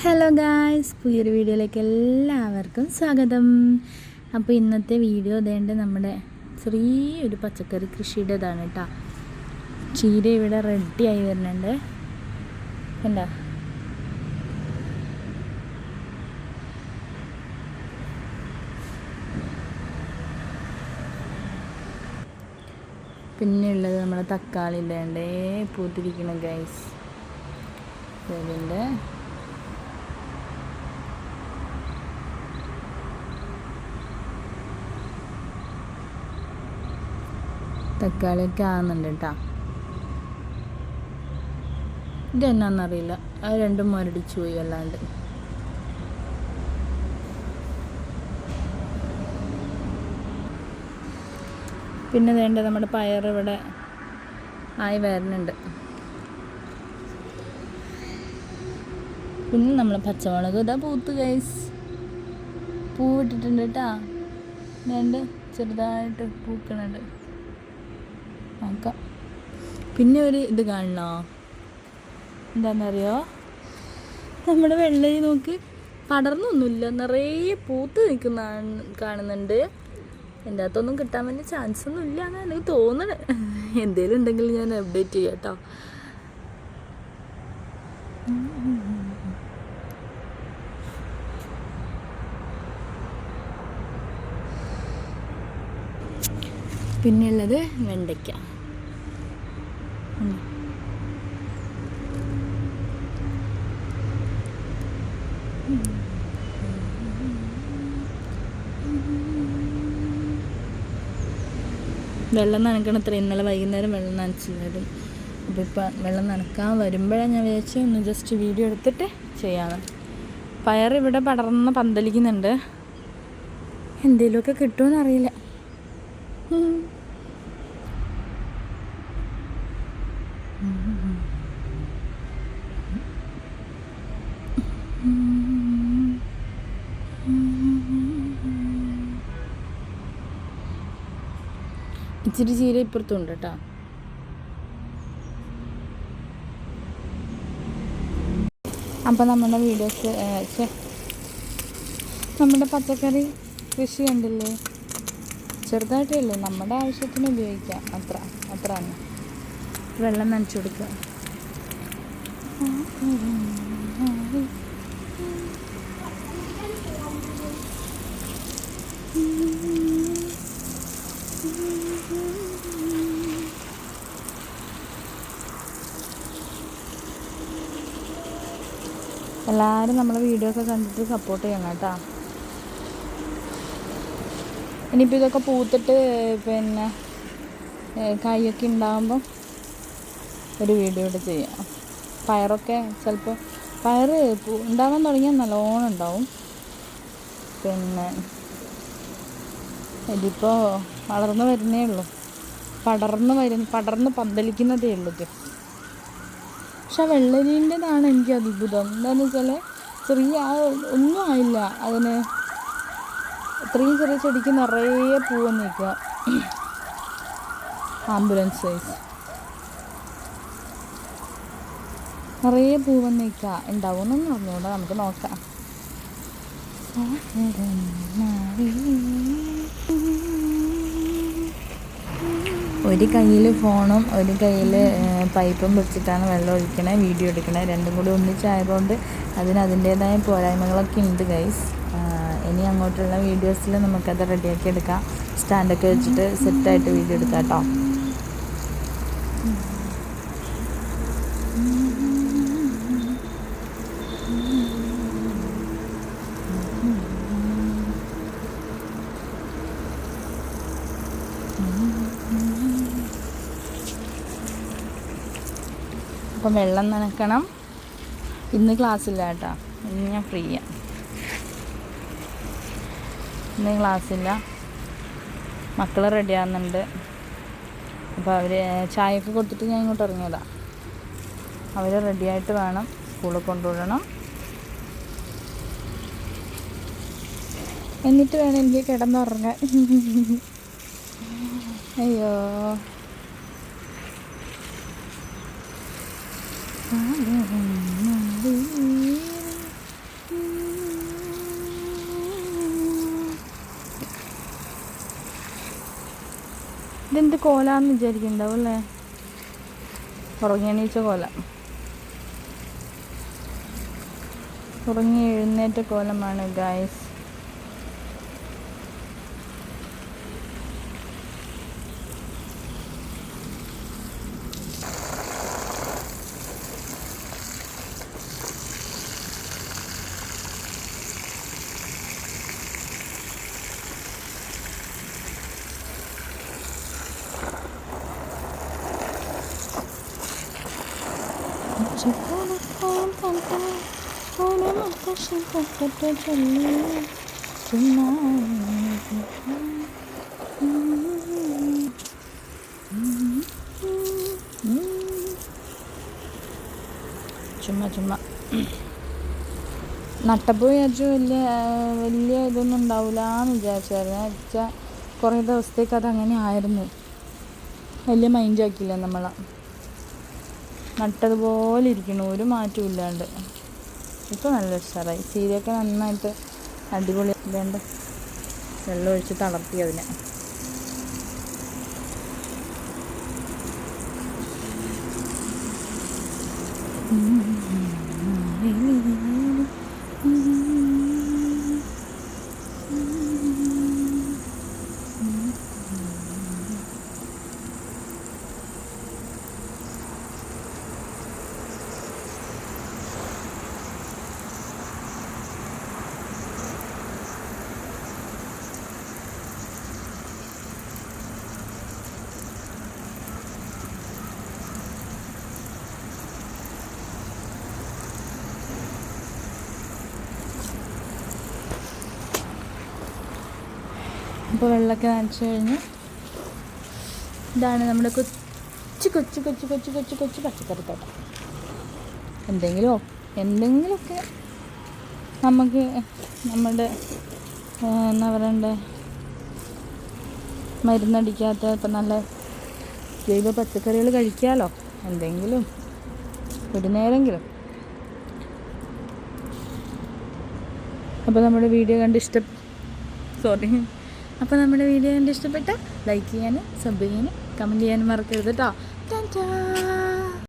Hello guys, പുതിയൊരു വീഡിയോയിലേക്ക് എല്ലാവർക്കും സ്വാഗതം. അപ്പോൾ ഇന്നത്തെ വീഡിയോ അതേണ്ട നമ്മുടെ ചെറിയൊരു പച്ചക്കറി കൃഷിയുടേതാണ് കേട്ടോ. ചീര ഇവിടെ റെഡിയായി വരുന്നുണ്ട്. എന്താ പിന്നെ ഉള്ളത് നമ്മുടെ തക്കാളി ഇല്ലേണ്ടേ പൂത്തിരിക്കണം ഗൈസ്. ഇതിൻ്റെ തക്കാളിയൊക്കെ ആകുന്നുണ്ട് കേട്ടോ. ഇതെന്നാന്നറിയില്ല, അത് രണ്ടും മുരടിച്ചു പോയി അല്ലാണ്ട്. പിന്നെ വേണ്ട നമ്മുടെ പയർ ഇവിടെ ആയി വരുന്നുണ്ട്. പിന്നെ നമ്മൾ പച്ചമുളക് ഇതാ പൂത്ത് ഗൈസ്, പൂവിട്ടിട്ടുണ്ട് കേട്ടോ. രണ്ട് ചെറുതായിട്ട് പൂക്കണുണ്ട്, നോക്കാം. പിന്നെ ഒരു ഇത് കാണണോ, എന്താണെന്നറിയോ, നമ്മുടെ വെള്ളരി നോക്ക്, പടർന്നൊന്നുമില്ല, നിറയെ പൂത്ത് നിൽക്കുന്ന കാണുന്നുണ്ട്. എൻ്റെ അകത്തൊന്നും കിട്ടാൻ വേണ്ടി ചാൻസ് ഒന്നും ഇല്ല എന്നാണ് എനിക്ക് തോന്നണത്. എന്തെങ്കിലും ഉണ്ടെങ്കിൽ ഞാൻ അപ്ഡേറ്റ് ചെയ്യാം കേട്ടോ. പിന്നെയുള്ളത് വെണ്ടയ്ക്ക. വെള്ളം നനയ്ക്കണത്ര, ഇന്നലെ വൈകുന്നേരം വെള്ളം നനച്ചില്ലായിരുന്നു. അപ്പോൾ ഇപ്പം വെള്ളം നനക്കാൻ വരുമ്പോഴാണ് ഞാൻ വിചാരിച്ചു ഒന്ന് ജസ്റ്റ് വീഡിയോ എടുത്തിട്ട് ചെയ്യാമെന്ന്. പയർ ഇവിടെ പടർന്ന് പന്തലിക്കുന്നുണ്ട്, എന്തെങ്കിലുമൊക്കെ കിട്ടുമെന്ന് അറിയില്ല. ഇച്ചിരി ചീര ഇപ്പുറത്തുണ്ട് കേട്ടോ. അപ്പോൾ നമ്മുടെ വീഡിയോസ് നമ്മുടെ പച്ചക്കറി കൃഷി കണ്ടില്ലേ, ചെറുതായിട്ടേ ഉള്ളൂ, നമ്മുടെ ആവശ്യത്തിന് ഉപയോഗിക്കാം, അത്രയാണ്. വെള്ളം നനച്ചു കൊടുക്കുക. എല്ലാവരും നമ്മളെ വീഡിയോയൊക്കെ കണ്ടിട്ട് സപ്പോർട്ട് ചെയ്യണം കേട്ടോ. ഇനിയിപ്പോൾ ഇതൊക്കെ പൂത്തിട്ട് പിന്നെ കായൊക്കെ ഉണ്ടാകുമ്പോൾ ഒരു വീഡിയോ ഇവിടെ ചെയ്യാം. പയറൊക്കെ ചിലപ്പോൾ പയർ ഉണ്ടാകാൻ തുടങ്ങിയാൽ നല്ലോണം ഉണ്ടാവും. പിന്നെ ഇതിപ്പോൾ വളർന്നു വരുന്നേ ഉള്ളൂ, പടർന്ന് പന്തലിക്കുന്നതേ ഉള്ളൂ ഇത്. പക്ഷെ വെള്ളരീൻ്റെതാണ് എനിക്ക് അത്ഭുതം. എന്താണെന്ന് വെച്ചാൽ ചെറിയ ഒന്നും ആയില്ല അതിന്, ഇത്രയും ചെറിയ ചെടിക്ക് നിറയെ പൂവ് നിൽക്കുക. ആംബുലൻസ് സൈസ് നിറയെ പൂവ് നിൽക്കുക, ഉണ്ടാവുമെന്നൊന്നും അറിഞ്ഞൂടാ, നമുക്ക് നോക്കാം. ഒരു കയ്യിൽ ഫോണും ഒരു കയ്യിൽ പൈപ്പും പിടിച്ചിട്ടാണ് വെള്ളം ഒഴിക്കണേ, വീഡിയോ എടുക്കണേ. രണ്ടും കൂടി ഒന്നിച്ചായതുകൊണ്ട് അതിൻ്റേതായ പോരായ്മകളൊക്കെ ഉണ്ട് ഗൈസ്. ഇനി അങ്ങോട്ടുള്ള വീഡിയോസിൽ നമുക്കത് റെഡിയാക്കി എടുക്കാം. സ്റ്റാൻഡൊക്കെ വെച്ചിട്ട് സെറ്റായിട്ട് വീഡിയോ എടുക്കാം കേട്ടോ. അപ്പം വെള്ളം നനക്കണം. ഇന്ന് ക്ലാസ്സില്ല കേട്ടോ, ഇന്ന് ഞാൻ ഫ്രീയാണ്. ഇന്ന് ക്ലാസ്സില്ല, മക്കൾ റെഡി ആകുന്നുണ്ട്. അപ്പോൾ അവർ ചായയൊക്കെ കൊടുത്തിട്ട് ഞാൻ ഇങ്ങോട്ട് ഇറങ്ങിയതാണ്. അവർ റെഡിയായിട്ട് വേണം സ്കൂളിൽ കൊണ്ടുവിടണം. എന്നിട്ട് വേണം എനിക്ക് കിടന്നുറങ്ങാൻ. അയ്യോ, ഇതെന്ത് കോലാന്ന് വിചാരിക്കുന്നുണ്ടാവും അല്ലേ? ഉറങ്ങിയണീച്ച കോല, ഉറങ്ങി എഴുന്നേറ്റ കോലമാണ് ഗായ്സ്. ചുമ്മാ നട്ടപ്പോൾ വിചാരിച്ചു വലിയ ഇതൊന്നും ഉണ്ടാവില്ല എന്ന് വിചാരിച്ചായിരുന്നു. വെച്ചാൽ കുറേ ദിവസത്തേക്ക് അതങ്ങനെ ആയിരുന്നു, വലിയ മൈൻഡാക്കിയില്ല നമ്മളെ. നട്ടതുപോലെ ഇരിക്കണം, ഒരു മാറ്റവും ഇല്ലാണ്ട്. ഇപ്പോൾ നല്ല ഉഷാറായി. ചീരയൊക്കെ നന്നായിട്ട് അടിപൊളി വേണ്ട വെള്ളം ഒഴിച്ച് തളർത്തി അതിനെ. അപ്പോൾ വെള്ളമൊക്കെ നനച്ച് കഴിഞ്ഞ് ഇതാണ് നമ്മുടെ കൊച്ചു കൊച്ചു കൊച്ചു കൊച്ചു കൊച്ചു കൊച്ചു പച്ചക്കറിത്തോട്ടം. എന്തെങ്കിലുമൊക്കെ നമുക്ക് നമ്മുടെ എന്താ പറയണ്ടേ, മരുന്നടിക്കാത്ത ഇപ്പം നല്ല ജൈവ പച്ചക്കറികൾ കഴിക്കാമല്ലോ, എന്തെങ്കിലും ഒരു നേരെങ്കിലും. അപ്പോൾ നമ്മുടെ വീഡിയോ കണ്ട് ഇഷ്ടപ്പെട്ട ലൈക്ക് ചെയ്യാനും സബ് ചെയ്യാനും കമൻറ്റ് ചെയ്യാനും മറക്കരുത് കേട്ടോ.